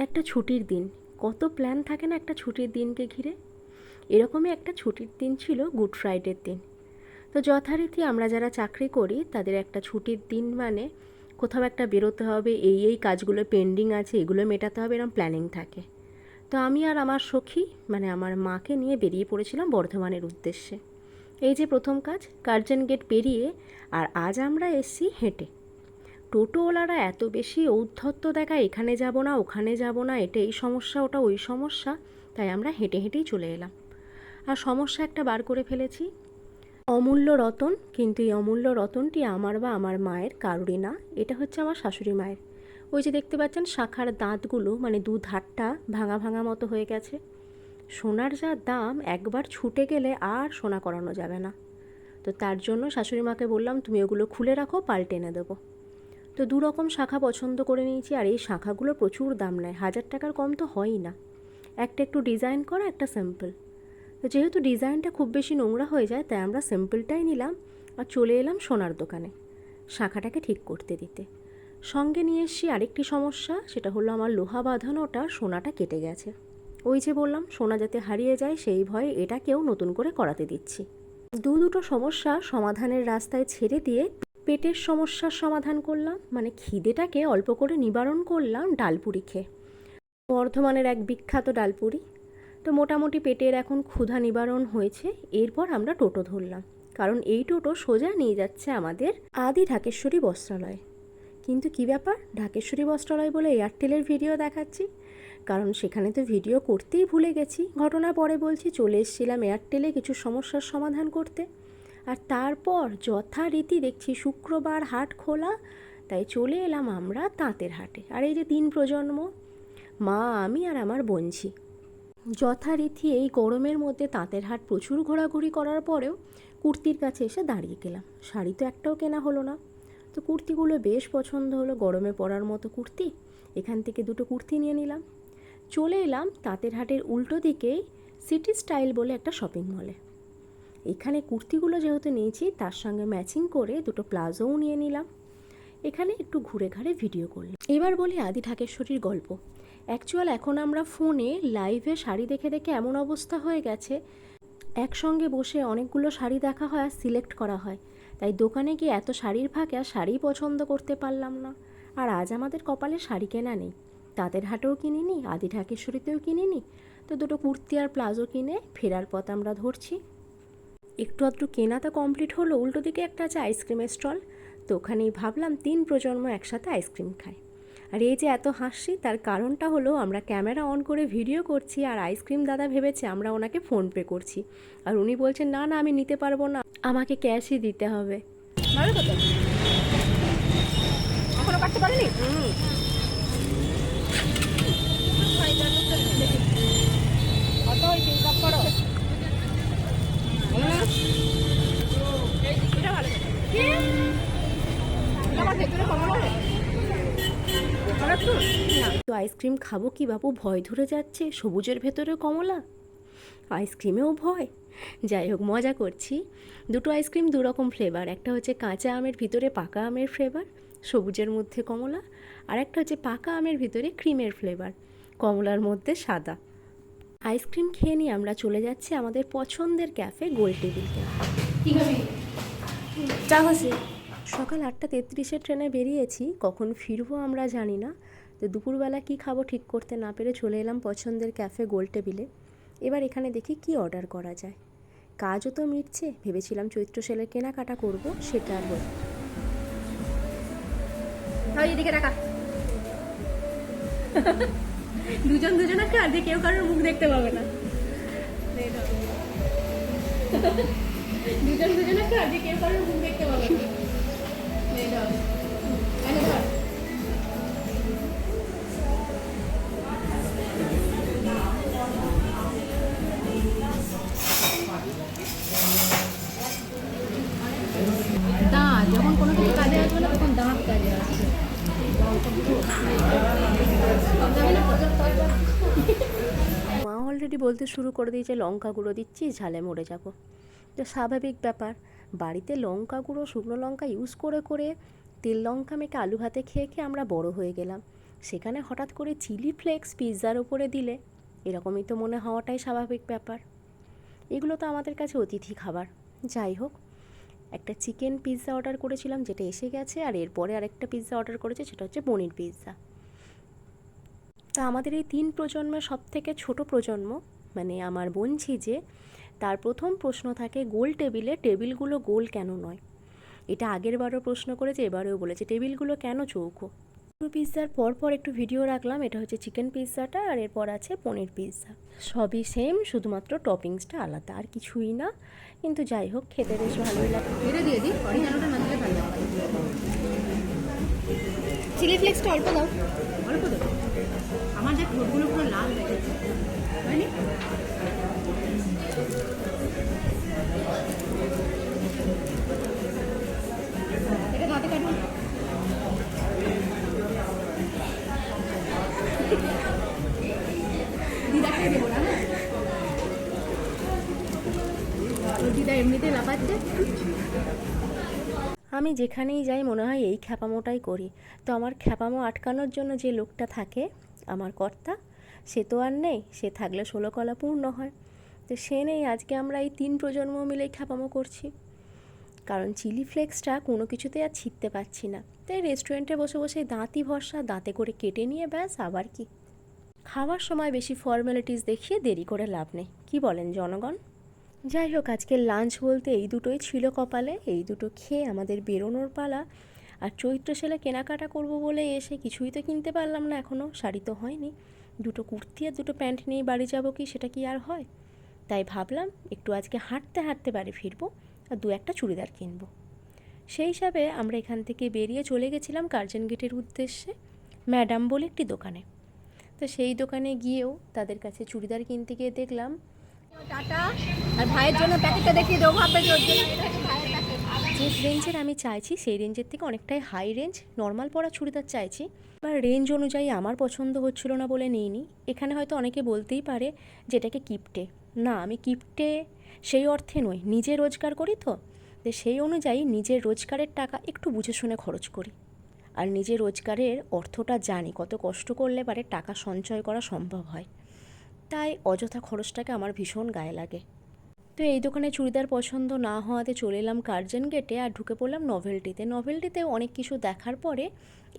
একটা ছুটির দিন, কত প্ল্যান থাকে না একটা ছুটির দিনকে ঘিরে। এরকমই একটা ছুটির দিন ছিল গুড ফ্রাইডের দিন। তো যথারীতি আমরা যারা চাকরি করি তাদের একটা ছুটির দিন মানে কোথাও একটা বেরোতে হবে, এই কাজগুলো পেন্ডিং আছে, এগুলো মেটাতে হবে, এরকম প্ল্যানিং থাকে। তো আমি আর আমার সখী মানে আমার মাকে নিয়ে বেরিয়ে পড়েছিলাম বর্ধমানের উদ্দেশ্যে। এই যে প্রথম কাজ, কার্জন গেট পেরিয়ে। আর আজ আমরা এসছি হেঁটে। টোটোওয়ালারা এত বেশি ঔদ্ধত্য দেখায়, এখানে যাব না, ওখানে যাব না, এটা এই সমস্যা, ওটা ওই সমস্যা। তাই আমরা হেঁটে হেঁটেই চলে এলাম। আর সমস্যা একটা বার করে ফেলেছি, অমূল্য রতন। কিন্তু এই অমূল্য রতনটি আমার বা আমার মায়ের কারোরই না, এটা হচ্ছে আমার শাশুড়ি মায়ের। ওই যে দেখতে পাচ্ছেন শাখার দাঁতগুলো, মানে দু ধারটা ভাঙা ভাঙা মতো হয়ে গেছে। সোনার যা দাম, একবার ছুটে গেলে আর সোনা করানো যাবে না। তো তার জন্য শাশুড়ি মাকে বললাম, তুমি ওগুলো খুলে রাখো, পাল্টে এনে দেবো। তো দু রকম শাখা পছন্দ করে নিয়েছি। আর এই শাখাগুলো প্রচুর দাম নেয়, 1000 টাকার কম তো হয়ই না। একটা একটু ডিজাইন করা, একটা সিম্পল। তো যেহেতু ডিজাইনটা খুব বেশি নোংরা হয়ে যায়, তাই আমরা সিম্পলটাই নিলাম। আর চলে এলাম সোনার দোকানে শাখাটাকে ঠিক করতে দিতে। সঙ্গে নিয়ে এসছি আরেকটি সমস্যা, সেটা হলো আমার লোহা বাঁধানোটা সোনাটা কেটে গেছে। ওই যে বললাম, সোনা যাতে হারিয়ে যায় সেই ভয়ে এটাকেও নতুন করে করাতে দিচ্ছি। দুটো সমস্যা সমাধানের রাস্তায় ছেড়ে দিয়ে পেটের সমস্যার সমাধান করলাম, মানে খিদেটাকে অল্প করে নিবারণ করলাম ডালপুরি খেয়ে। বর্ধমানের এক বিখ্যাত ডালপুরি। তো মোটামুটি পেটের এখন ক্ষুধা নিবারণ হয়েছে। এরপর আমরা টোটো ধরলাম, কারণ এই টোটো সোজা নিয়ে যাচ্ছে আমাদের আদি ঢাকেশ্বরী বস্ত্রালয়। কিন্তু কি ব্যাপার, ঢাকেশ্বরী বস্ত্রালয় বলে এয়ারটেলের ভিডিও দেখাচ্ছি, কারণ সেখানে তো ভিডিও করতেই ভুলে গেছি। ঘটনা পরে বলছি, চলে এসেছিলাম এয়ারটেলে কিছু সমস্যার সমাধান করতে। আর তারপর যথারীতি দেখছি শুক্রবার হাট খোলা, তাই চলে এলাম আমরা তাঁতের হাটে। আর এই যে 3 প্রজন্ম, মা, আমি আর আমার বোনঝি, যথারীতি এই গরমের মধ্যে তাঁতের হাট প্রচুর ঘোরাঘুরি করার পরেও কুর্তির কাছে এসে দাঁড়িয়ে গেলাম। শাড়ি তো একটাও কেনা হলো না। তো কুর্তিগুলো বেশ পছন্দ হলো, গরমে পরার মতো কুর্তি। এখান থেকে দুটো কুর্তি নিয়ে নিলাম। চলে এলাম তাঁতের হাটের উল্টো দিকেই সিটি স্টাইল বলে একটা শপিং মলে। এখানে কুর্তিগুলো যেহেতু নিয়েছি, তার সঙ্গে ম্যাচিং করে দুটো প্লাজোও নিয়ে নিলাম। এখানে একটু ঘুরে ঘাড়ে ভিডিও করলাম। এবার বলি আদি ঢাকেশ্বরীর গল্প। অ্যাকচুয়াল এখন আমরা ফোনে লাইভে শাড়ি দেখে দেখে এমন অবস্থা হয়ে গেছে, একসঙ্গে বসে অনেকগুলো শাড়ি দেখা হয় আর সিলেক্ট করা হয়। তাই দোকানে গিয়ে এত শাড়ির ফাঁকে আর শাড়ি পছন্দ করতে পারলাম না। আর আজ আমাদের কপালে শাড়ি কেনা নেই, তাঁতের হাটেও কিনিনি, আদি ঢাকেশ্বরীতেও কিনিনি। তো দুটো কুর্তি আর প্লাজো কিনে ফেরার পথ আমরা ধরছি। একটু আধটু কেনা তো কমপ্লিট হলো। উল্টো দিকে একটা আছে আইসক্রিমের স্টল। তো ওখানেই ভাবলাম 3 প্রজন্ম একসাথে আইসক্রিম খাই। আর এই যে এত হাসছি, তার কারণটা হলো আমরা ক্যামেরা অন করে ভিডিও করছি, আর আইসক্রিম দাদা ভেবেছে আমরা ওনাকে ফোনপে করছি। আর উনি বলছেন, না না, আমি নিতে পারবো না, আমাকে ক্যাশই দিতে হবে। ভালো কত এখনো কাটতে পারেনি। কত হয়েছে হিসাব করো। এটা ভালো তো আইসক্রিম খাবো কি বাবু, ভয় ধরে যাচ্ছে, সবুজের ভেতরে কমলা, আইসক্রিমেও ভয়। যাই হোক, মজা করছি। দুটো আইসক্রিম 2 রকম ফ্লেভার, একটা হচ্ছে কাঁচা আমের ভিতরে পাকা আমের ফ্লেভার, সবুজের মধ্যে কমলা। আর একটা হচ্ছে পাকা আমের ভিতরে ক্রিমের ফ্লেভার, কমলার মধ্যে সাদা। আইসক্রিম খেয়ে নিয়ে আমরা চলে যাচ্ছি আমাদের পছন্দের ক্যাফে গোল টেবিল ক্যাফে। চা হচ্ছে। সকাল 8:33 ট্রেনে বেরিয়েছি, কখন ফিরবো আমরা জানি না। তো দুপুরবেলা কি খাবো ঠিক করতে না পেরে চলে এলাম পছন্দের ক্যাফে গোল টেবিলে। এবার এখানে দেখি কি অর্ডার করা যায়। কাজও তো মিটছে, ভেবেছিলাম চৈত্র সেলের কেনাকাটা করবো, সেটা আর হলো। এদিকে রাখা দুজন দুজনের কাজে কেউ কারোর মুখ দেখতে পাবে না। দুজন দুজনের কাজে কেউ কারোর মুখ দেখতে পাবে না। দাঁত যখন কোনো কিছু কাজে আসবে না, তখন দাঁত কাজে আসবে। মা অলরেডি বলতে শুরু করে দিয়েছে, লঙ্কা গুঁড়ো দিচ্ছি, ঝালে মরে যাব। তো স্বাভাবিক ব্যাপার, বাড়িতে লঙ্কা গুঁড়ো, শুকনো লঙ্কা ইউজ করে করে তেল লঙ্কা মেখে আলু ভাতে খেয়ে খেয়ে আমরা বড় হয়ে গেলাম। সেখানে হঠাৎ করে চিলি ফ্লেক্স পিৎজার ওপরে দিলে এরকমই তো মনে হওয়াটাই স্বাভাবিক ব্যাপার। এগুলো তো আমাদের কাছে অতিথি খাবার। যাই হোক, একটা চিকেন পিৎজা অর্ডার করেছিলাম যেটা এসে গেছে, আর এরপরে আরেকটা পিৎজা অর্ডার করেছে সেটা হচ্ছে পনির পিৎজা। তা আমাদের এই 3 প্রজন্মের সবথেকে ছোট প্রজন্ম মানে আমার বোন যে, তার প্রথম প্রশ্ন থাকে গোল টেবিলগুলো গোল কেন নয়। এটা আগের বারও প্রশ্ন করেছে, এবারেও বলেছে টেবিলগুলো কেন চৌকো। পিৎজার পর একটু ভিডিও রাখলাম। এটা হচ্ছে চিকেন পিৎজাটা, আর এরপর আছে পনির পিৎজা। সবই সেম, শুধুমাত্র টপিংসটা আলাদা, আর কিছুই না। কিন্তু যাই হোক, খেতে বেশ ভালোই লাগে। এটা দিয়ে দিই, অরিজিনালটা না দিলে ভালো লাগে। চিলি ফ্লেক্সটা অল্প দাও, অল্প দাও। আমার যে ঠোঁটগুলো পুরো লাল দেখেছে, হয়নি? এটা হাতে কাটুন। দিদাকে দেবো না, দিদা এমনিতে লাফাচ্ছে। আমি যেখানেই যাই মনে হয় এই খ্যাপামোটাই করি। তো আমার খ্যাপামো আটকানোর জন্য যে লোকটা থাকে, আমার কর্তা, সে তো আর নেই। সে থাকলে 16 কলা পূর্ণ হয়। তো সে নেই, আজকে আমরা এই 3 প্রজন্ম মিলেই খ্যাপামো করছি। কারণ চিলি ফ্লেক্সটা কোনো কিছুতে আর ছিটতে পারছি না, তাই রেস্টুরেন্টে বসে বসে দাঁতই ভরসা, দাঁতে করে কেটে নিয়ে ব্যাস, আবার কি। খাওয়ার সময় বেশি ফর্মালিটিস দেখিয়ে দেরি করে লাভ নেই, কি বলেন জনগণ? যাই হোক, আজকের লাঞ্চ বলতে এই দুটোই ছিল কপালে। এই দুটো খেয়ে আমাদের বেরোনোর পালা। আর চৈত্র সেলে কেনাকাটা করব বলে এসে কিছুই তো কিনতে পারলাম না এখনও। শাড়ি তো হয়নি, দুটো কুর্তি আর দুটো প্যান্ট নিয়ে বাড়ি যাব, কি সেটা কি আর হয়? তাই ভাবলাম একটু আজকে হাঁটতে হাঁটতে বাড়ি ফিরবো, আর 2-1টা চুড়িদার কিনবো। সেই হিসাবে আমরা এখান থেকে বেরিয়ে চলে গেছিলাম কার্জন গেটের উদ্দেশ্যে, ম্যাডাম বলে একটি দোকানে। তো সেই দোকানে গিয়েও তাদের কাছে চুড়িদার কিনতে গিয়ে দেখলাম টাটা। আর ভাইয়ের জন্য প্যাকেটটা দেখিয়ে দেবো, ভাববে যে যে রেঞ্জের আমি চাইছি সেই রেঞ্জের থেকে অনেকটাই হাই রেঞ্জ নর্মাল পরা চুড়িদার চাইছি। এবার রেঞ্জ অনুযায়ী আমার পছন্দ হচ্ছিল না বলে নিইনি। এখানে হয়তো অনেকে বলতেই পারে যে এটাকে কিপটে। না, আমি কিপটে সেই অর্থে নই, নিজে রোজগার করি তো সেই অনুযায়ী নিজের রোজগারের টাকা একটু বুঝে শুনে খরচ করি। আর নিজের রোজগারের অর্থটা জানি, কত কষ্ট করলে পারে টাকা সঞ্চয় করা সম্ভব হয়। তাই অযথা খরচটাকে আমার ভীষণ গায়ে লাগে। তো এই দোকানে চুড়িদার পছন্দ না হওয়াতে চলে এলাম কার্জন গেটে, আর ঢুকে পড়লাম নভেলটিতেও অনেক কিছু দেখার পরে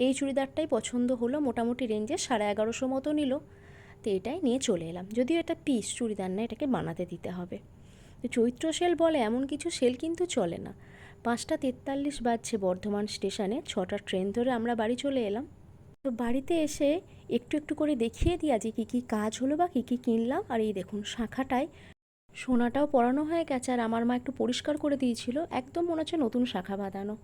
এই চুড়িদারটাই পছন্দ হলো। মোটামুটি রেঞ্জে 1150 মতো নিল। তো এটাই নিয়ে চলে এলাম। যদিও এটা পিস চুড়িদার না, এটাকে বানাতে দিতে হবে। তো চৈত্র সেল বলে এমন কিছু সেল কিন্তু চলে না। 5টা 43 বাজছে বর্ধমান স্টেশনে। 6টার ট্রেন ধরে আমরা বাড়ি চলে এলাম। তো বাড়িতে এসে একটু একটু করে দেখিয়ে দিই আজকে কী কী কাজ হলো বা কী কী কিনলাম। আর এই দেখুন, শাখাটায় সোনাটাও পরানো হয়ে গেছে, আর আমার মা একটু পরিষ্কার করে দিয়েছিল, একদম মনে হচ্ছে নতুন শাখা বাঁধানো।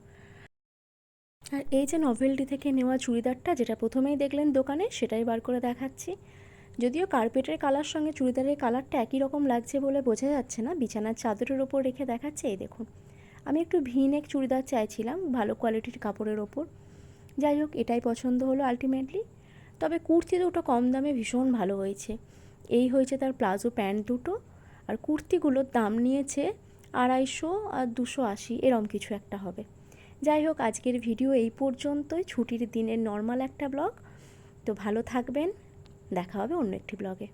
আর এই যে নভেলটি থেকে নেওয়া চুড়িদারটা, যেটা প্রথমেই দেখলেন দোকানে, সেটাই বার করে দেখাচ্ছি। যদিও কার্পেটের কালার সঙ্গে চুড়িদারের কালারটা একই রকম লাগছে বলে বোঝা যাচ্ছে না, বিছানার চাদরের ওপর রেখে দেখাচ্ছে। এই দেখুন, আমি একটু ভি-নেক চুড়িদার চাইছিলাম ভালো কোয়ালিটির কাপড়ের ওপর। যাই হোক, এটাই পছন্দ হলো আলটিমেটলি। তবে কুর্তি দুটো কম দামে ভীষণ ভালো হয়েছে। এই হয়েছে তার প্লাজো প্যান্ট দুটো, আর কুর্তিগুলোর দাম নিয়েছে 250 আর 280 এরম কিছু একটা হবে। যাই হোক, আজকের ভিডিও এই পর্যন্তই, ছুটির দিনের নর্মাল একটা ব্লগ। তো ভালো থাকবেন, দেখা হবে অন্য একটি ব্লগে।